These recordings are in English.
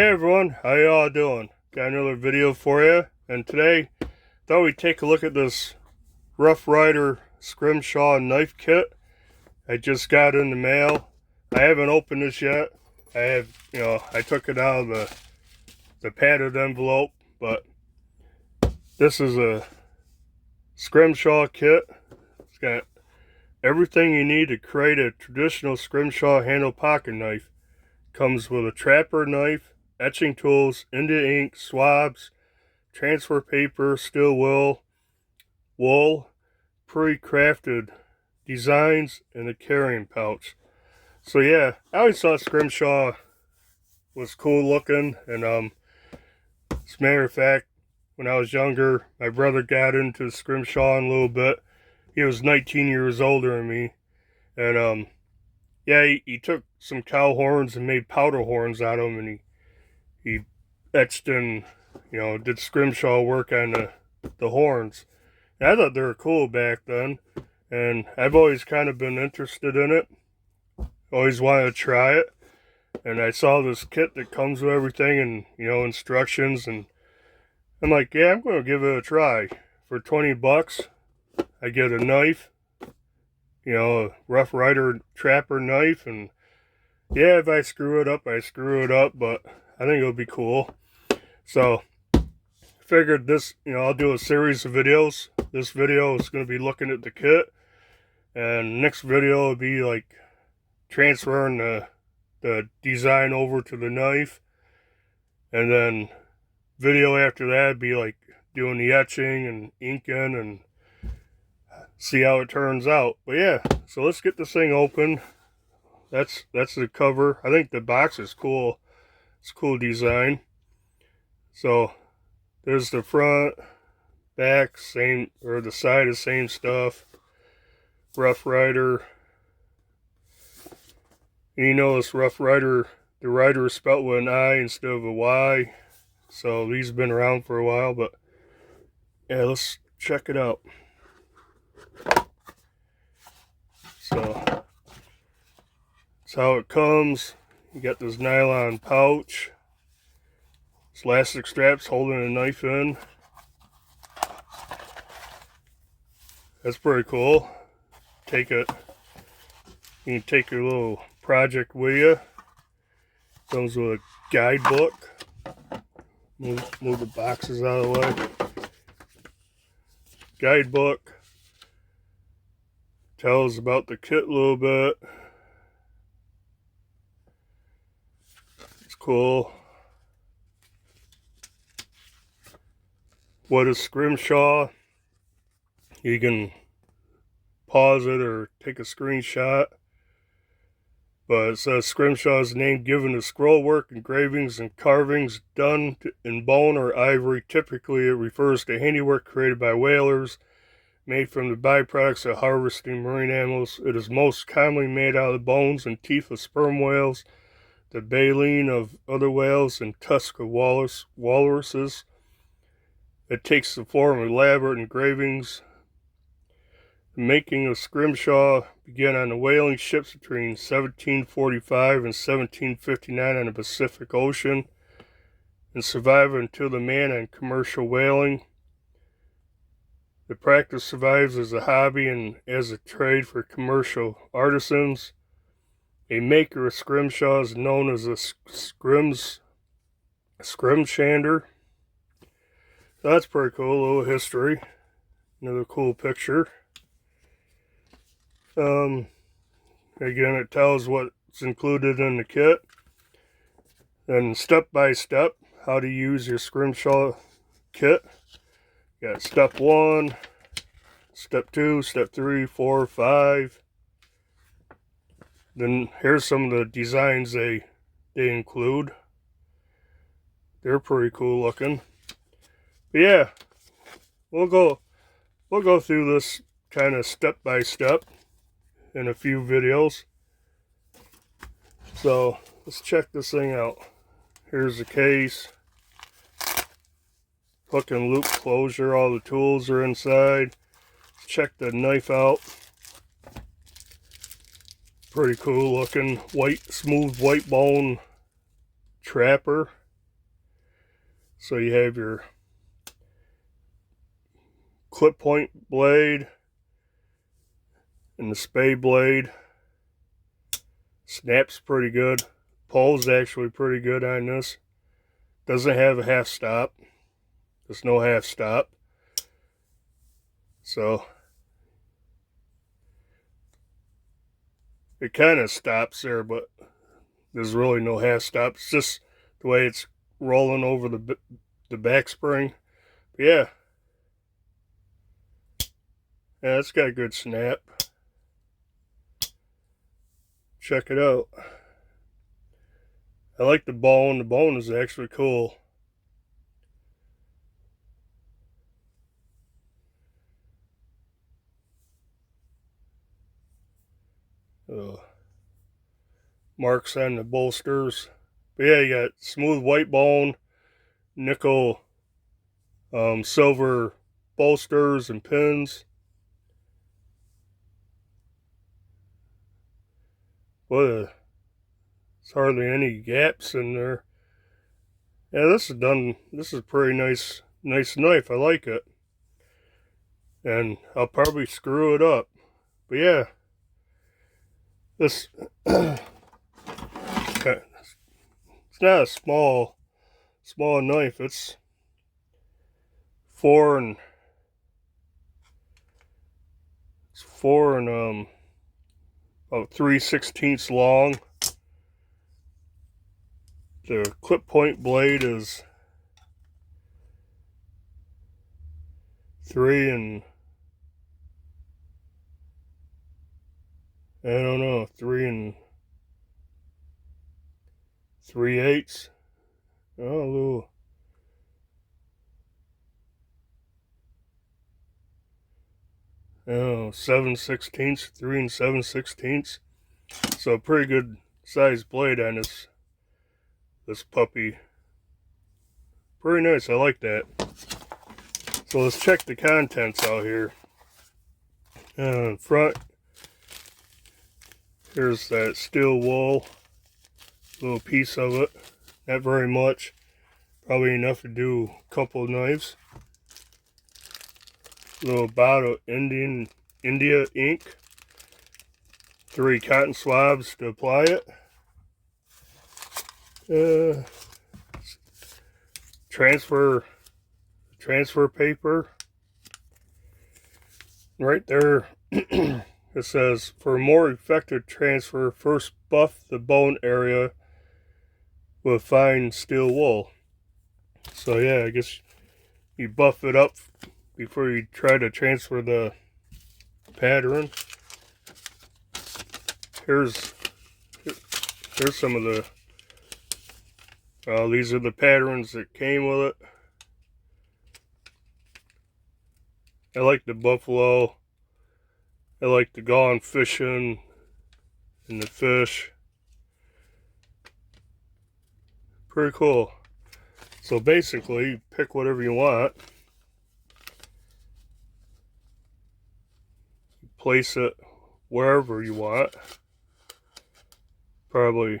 Hey everyone, how y'all doing? Got another video for you, and today thought we'd take a look at this Rough Ryder Scrimshaw knife kit. I just got in the mail. I haven't opened this yet. I took it out of the padded envelope, but this is a Scrimshaw kit. It's got everything you need to create a traditional Scrimshaw handle pocket knife. Comes with a trapper knife, etching tools, India ink, swabs, transfer paper, steel wool, pre-crafted designs, and a carrying pouch. So yeah, I always thought Scrimshaw was cool looking, and as a matter of fact, when I was younger, my brother got into Scrimshaw a little bit. He was 19 years older than me, and yeah, he took some cow horns and made powder horns out of them, and he etched and, did Scrimshaw work on the horns. And I thought they were cool back then, and I've always kind of been interested in it. Always wanted to try it, and I saw this kit that comes with everything and, instructions, and I'm like, yeah, I'm going to give it a try. For 20 bucks, I get a knife, a Rough Ryder trapper knife, and yeah, if I screw it up, I screw it up, but I think it'll be cool. So, figured this, I'll do a series of videos. This video is going to be looking at the kit, and next video will be like transferring the design over to the knife, and then video after that would be like doing the etching and inking and see how it turns out. But yeah, so let's get this thing open. That's the cover. I think the box is cool. It's a cool design. So there's the front, back, same, or the side is same stuff. Rough Ryder. And this Rough Ryder, the Ryder is spelled with an I instead of a Y. So these have been around for a while, but yeah, let's check it out. So that's how it comes. You got this nylon pouch. This elastic strap's holding a knife in. That's pretty cool. You can take your little project with you. Comes with a guidebook. Move the boxes out of the way. Guidebook. Tells about the kit a little bit. It's cool. What is Scrimshaw? You can pause it or take a screenshot. But it says Scrimshaw is the name given to scroll work, engravings, and carvings done in bone or ivory. Typically, it refers to handiwork created by whalers, made from the byproducts of harvesting marine animals. It is most commonly made out of the bones and teeth of sperm whales, the baleen of other whales, and tusk of walruses. It takes the form of elaborate engravings. The making of Scrimshaw began on the whaling ships between 1745 and 1759 on the Pacific Ocean, and survived until the man on commercial whaling. The practice survives as a hobby and as a trade for commercial artisans. A maker of Scrimshaw is known as a scrimshander. So that's pretty cool, a little history. Another cool picture. Again, it tells what's included in the kit. Then step by step, how to use your Scrimshaw kit. You got step 1, step 2, step 3, 4, 5. Then here's some of the designs they include. They're pretty cool looking. But yeah, we'll go through this kind of step by step in a few videos. So let's check this thing out. Here's the case. Hook and loop closure, all the tools are inside. Let's check the knife out. Pretty cool looking, smooth white bone trapper. So you have your clip point blade and the spade blade. Snaps pretty good. Pulls actually pretty good on this. Doesn't have a half stop. There's no half stop. So it kind of stops there, but there's really no half stop. It's just the way it's rolling over the back spring. But yeah, it's got a good snap. Check it out. I like the bone. The bone is actually cool. Marks on the bolsters. But yeah, you got smooth white bone, nickel, silver bolsters and pins. There's hardly any gaps in there. Yeah, this is done. This is a pretty nice knife. I like it. And I'll probably screw it up. But yeah, this it's not a small knife. It's 4 and about 3/16 long. The clip point blade is 3 and 3 3/8. Oh, a little. 7/16, 3 and 7/16. So a pretty good sized blade on this puppy. Pretty nice. I like that. So let's check the contents out here. In front, here's that steel wool. Little piece of it. Not very much. Probably enough to do a couple of knives. Little bottle of India ink. 3 cotton swabs to apply it. Transfer paper. Right there it says, for more effective transfer, first buff the bone area with fine steel wool. So yeah, I guess you buff it up before you try to transfer the pattern. Here's some of the these are the patterns that came with it. I like the buffalo. I like the gone fishing and the fish. Pretty cool. So basically, pick whatever you want. Place it wherever you want. Probably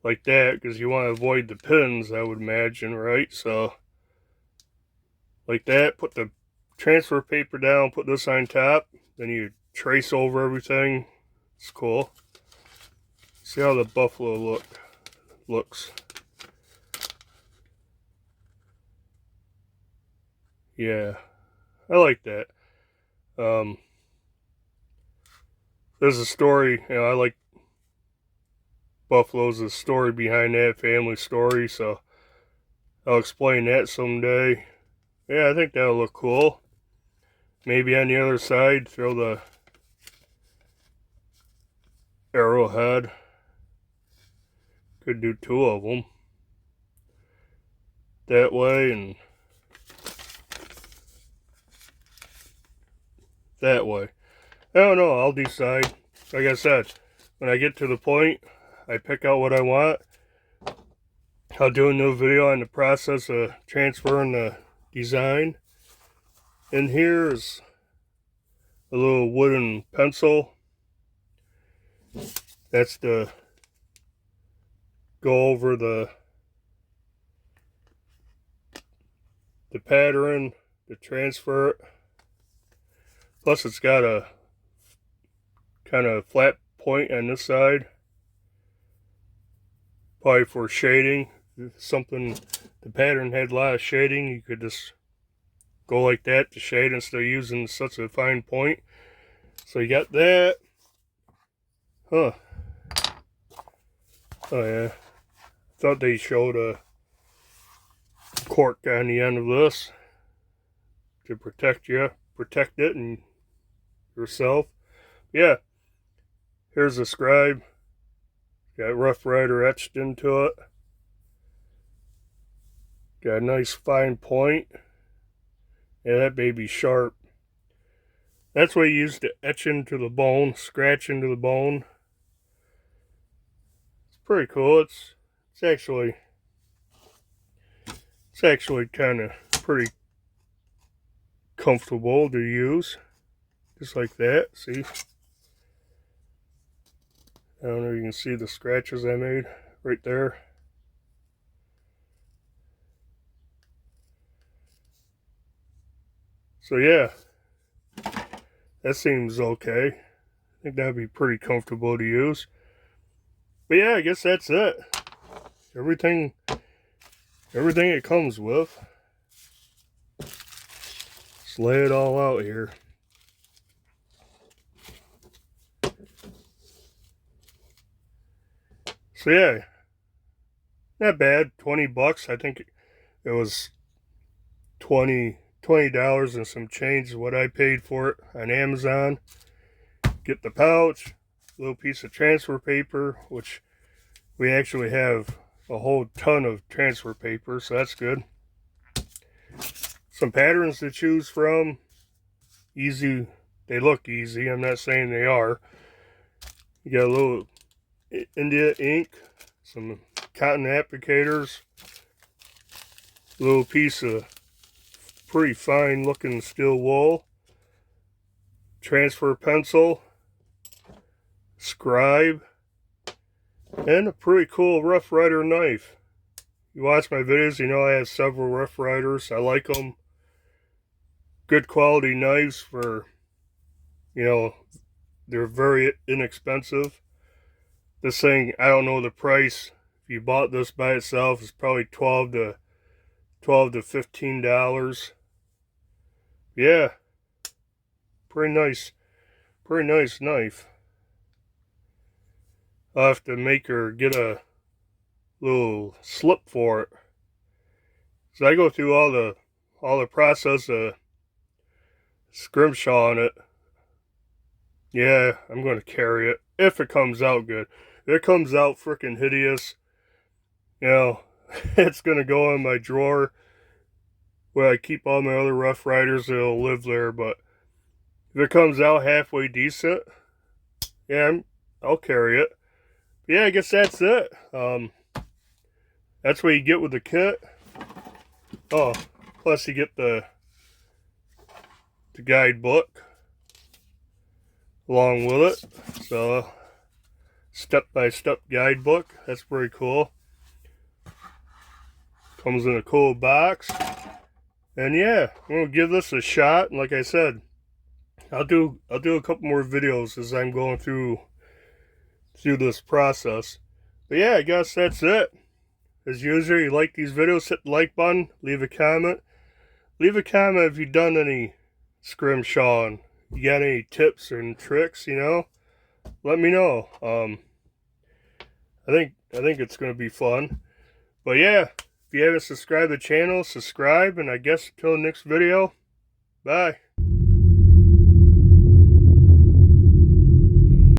like that, because you want to avoid the pins, I would imagine, right? So like that, put the transfer paper down, put this on top, then you trace over everything. It's cool. See how the buffalo looks. Yeah, I like that. There's a story, I like buffaloes, a story behind that, family story, so I'll explain that someday. Yeah, I think that'll look cool. Maybe on the other side, throw the arrowhead. Could do 2 of them. That way and that way. I don't know, I'll decide. Like I said, when I get to the point, I pick out what I want. I'll do a new video on the process of transferring the design. And here's a little wooden pencil. That's to go over the the pattern to transfer it. Plus it's got a kind of flat point on this side. Probably for shading. If something, the pattern had a lot of shading, you could just go like that to shade instead of using such a fine point. So you got that. Huh. Oh yeah. Thought they showed a cork on the end of this to protect it and yourself. Yeah. Here's the scribe. Got Rough Ryder etched into it. Got a nice fine point. Yeah, that baby's sharp. That's what you use to etch into the bone, scratch into the bone. It's pretty cool. It's actually kind of pretty comfortable to use. Just like that, see? I don't know if you can see the scratches I made right there. So yeah, that seems okay. I think that'd be pretty comfortable to use. But yeah, I guess that's it. Everything it comes with. Just lay it all out here. So yeah, not bad. 20 bucks. I think it was $20 and some change is what I paid for it on Amazon. Get the pouch, little piece of transfer paper, which we actually have a whole ton of transfer paper, so that's good. Some patterns to choose from. Easy. They look easy. I'm not saying they are. You got a little India ink, some cotton applicators, a little piece of pretty fine looking steel wool, transfer pencil, scribe, and a pretty cool Rough Ryder knife. You watch my videos, you know I have several Rough Ryders. I like them. Good quality knives for, you know, they're very inexpensive. This thing, I don't know the price. If you bought this by itself, it's probably $12 to $15. Yeah, pretty nice knife. I'll have to make her get a little slip for it. So I go through all the process of Scrimshaw on it. Yeah, I'm going to carry it if it comes out good. If it comes out freaking hideous, you know, it's going to go in my drawer where I keep all my other Rough Ryders. It'll live there. But if it comes out halfway decent, yeah, I'll carry it. But yeah, I guess that's it. That's what you get with the kit. Oh, plus you get the guidebook along with it. So, step-by-step guidebook. That's pretty cool. Comes in a cool box. And yeah, I'm gonna give this a shot. And like I said, I'll do a couple more videos as I'm going through this process. But yeah, I guess that's it. As usual, you like these videos, hit the like button, leave a comment. Leave a comment if you've done any Scrimshaw and you got any tips and tricks, you know. Let me know. I think it's gonna be fun. But yeah, if you haven't subscribed to the channel, subscribe, and I guess until the next video, bye.